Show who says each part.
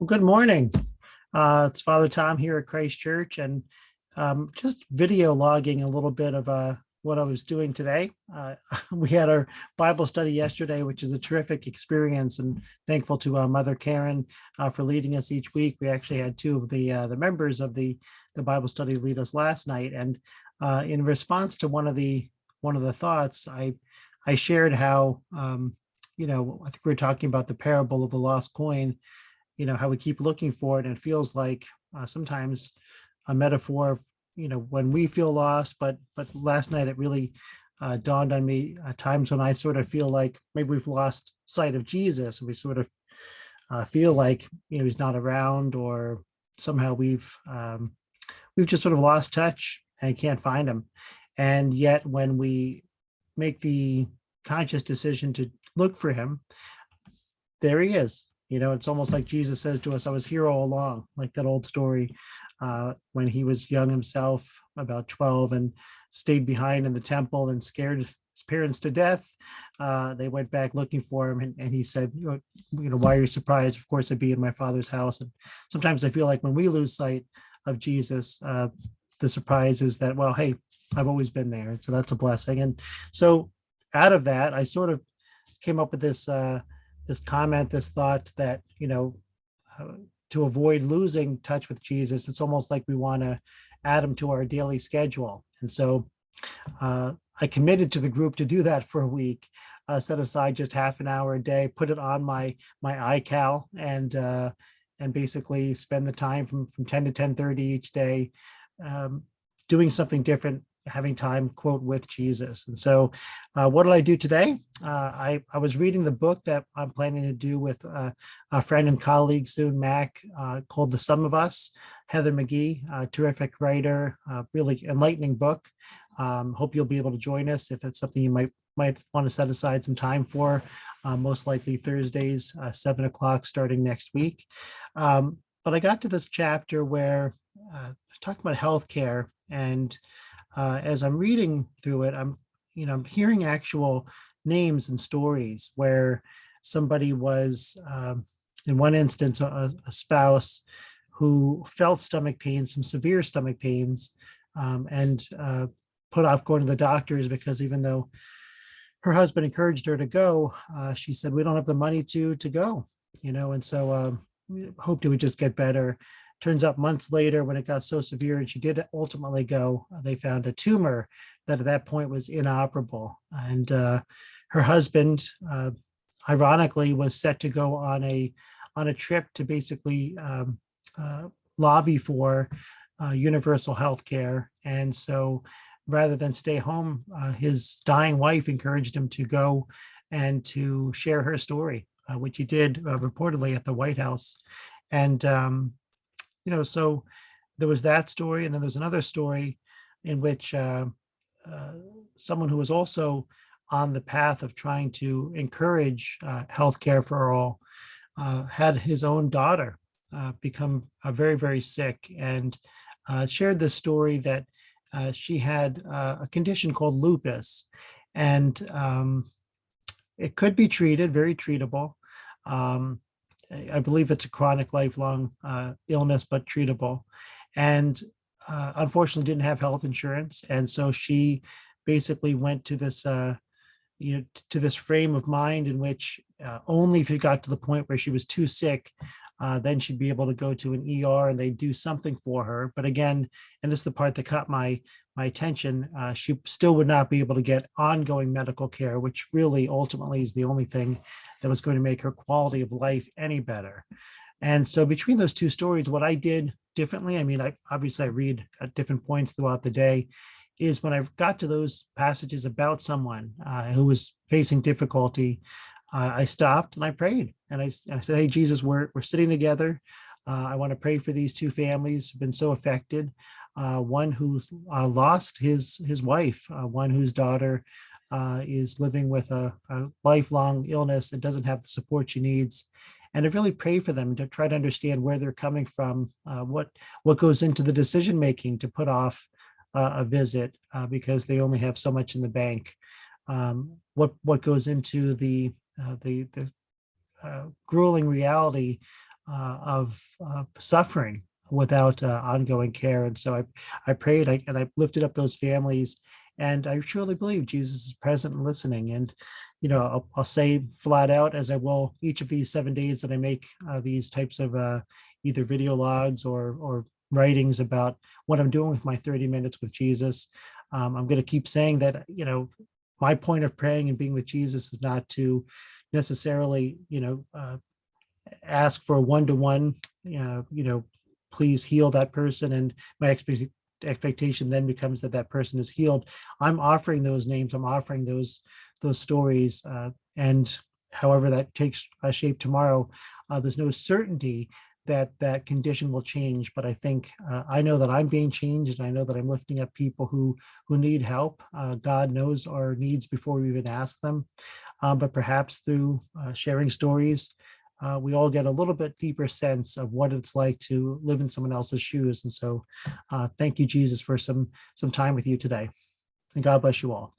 Speaker 1: Well, good morning. It's Father Tom here at Christ Church, and just video logging a little bit of what I was doing today. We had our Bible study yesterday, which is a terrific experience, and thankful to Mother Karen for leading us each week. We actually had two of the members of the Bible study lead us last night, and in response to one of the thoughts, I shared how I think we were talking about the parable of the lost coin, how we keep looking for it and it feels like sometimes a metaphor of when we feel lost. But last night it really dawned on me times when I sort of feel like maybe we've lost sight of Jesus. We sort of feel like he's not around, or somehow we've just sort of lost touch and can't find him. And yet when we make the conscious decision to look for him, there he is. It's almost like Jesus says to us, I was here all along, like that old story when he was young himself, about 12, and stayed behind in the temple and scared his parents to death. They went back looking for him, and he said, why are you surprised? Of course, I'd be in my Father's house. And sometimes I feel like when we lose sight of Jesus, the surprise is that, well, hey, I've always been there. And so that's a blessing. And so out of that, I sort of came up with this comment, this thought that, uh, to avoid losing touch with Jesus, it's almost like we want to add him to our daily schedule. And so I committed to the group to do that for a week, set aside just half an hour a day, put it on my iCal, and basically spend the time from 10 to 10:30 each day, um, doing something different, having time, quote, with Jesus. And so what did I do today? I was reading the book that I'm planning to do with a friend and colleague, soon Mac, called The Sum of Us. Heather McGee, a terrific writer, really enlightening book. Hope you'll be able to join us if it's something you might want to set aside some time for. Most likely Thursdays, 7 o'clock, starting next week. But I got to this chapter where it's talking about healthcare, and as I'm reading through it, I'm hearing actual names and stories where somebody was, in one instance, a spouse who felt stomach pains, some severe stomach pains, and put off going to the doctors because even though her husband encouraged her to go, she said, "We don't have the money to go," and so we hoped it would just get better. Turns out months later, when it got so severe and she did ultimately go, they found a tumor that at that point was inoperable. And her husband, ironically, was set to go on a trip to basically lobby for universal health care. And so rather than stay home, his dying wife encouraged him to go and to share her story, which he did reportedly at the White House. And so there was that story, and then there's another story in which uh, someone who was also on the path of trying to encourage healthcare for all had his own daughter become very, very sick, and shared this story that she had a condition called lupus, and it could be treated, very treatable. Um, I believe it's a chronic, lifelong illness, but treatable. And unfortunately, didn't have health insurance, and so she basically went to this, to this frame of mind in which only if it got to the point where she was too sick, then she'd be able to go to an ER and they'd do something for her. But again, and this is the part that caught my attention, she still would not be able to get ongoing medical care, which really ultimately is the only thing that was going to make her quality of life any better. And so between those two stories, what I did differently, I mean, I read at different points throughout the day, is when I got to those passages about someone who was facing difficulty, I stopped and I prayed, and I said, "Hey, Jesus, we're sitting together. I want to pray for these two families who've been so affected. One who's lost his wife, one whose daughter is living with a lifelong illness and doesn't have the support she needs." And to really pray for them, to try to understand where they're coming from, what goes into the decision making to put off a visit because they only have so much in the bank. What goes into the grueling reality of suffering without ongoing care. And so I prayed and I lifted up those families. And I truly believe Jesus is present and listening. And, I'll say flat out, as I will each of these 7 days that I make these types of either video logs or writings about what I'm doing with my 30 minutes with Jesus. I'm going to keep saying that, my point of praying and being with Jesus is not to necessarily, ask for a one-to-one, please heal that person. And my expectation then becomes that that person is healed. I'm offering those names. I'm offering those stories. And however that takes shape tomorrow, there's no certainty that that condition will change. But I think I know that I'm being changed, and I know that I'm lifting up people who need help. God knows our needs before we even ask them. But perhaps through sharing stories, we all get a little bit deeper sense of what it's like to live in someone else's shoes. And so thank you, Jesus, for some time with you today. And God bless you all.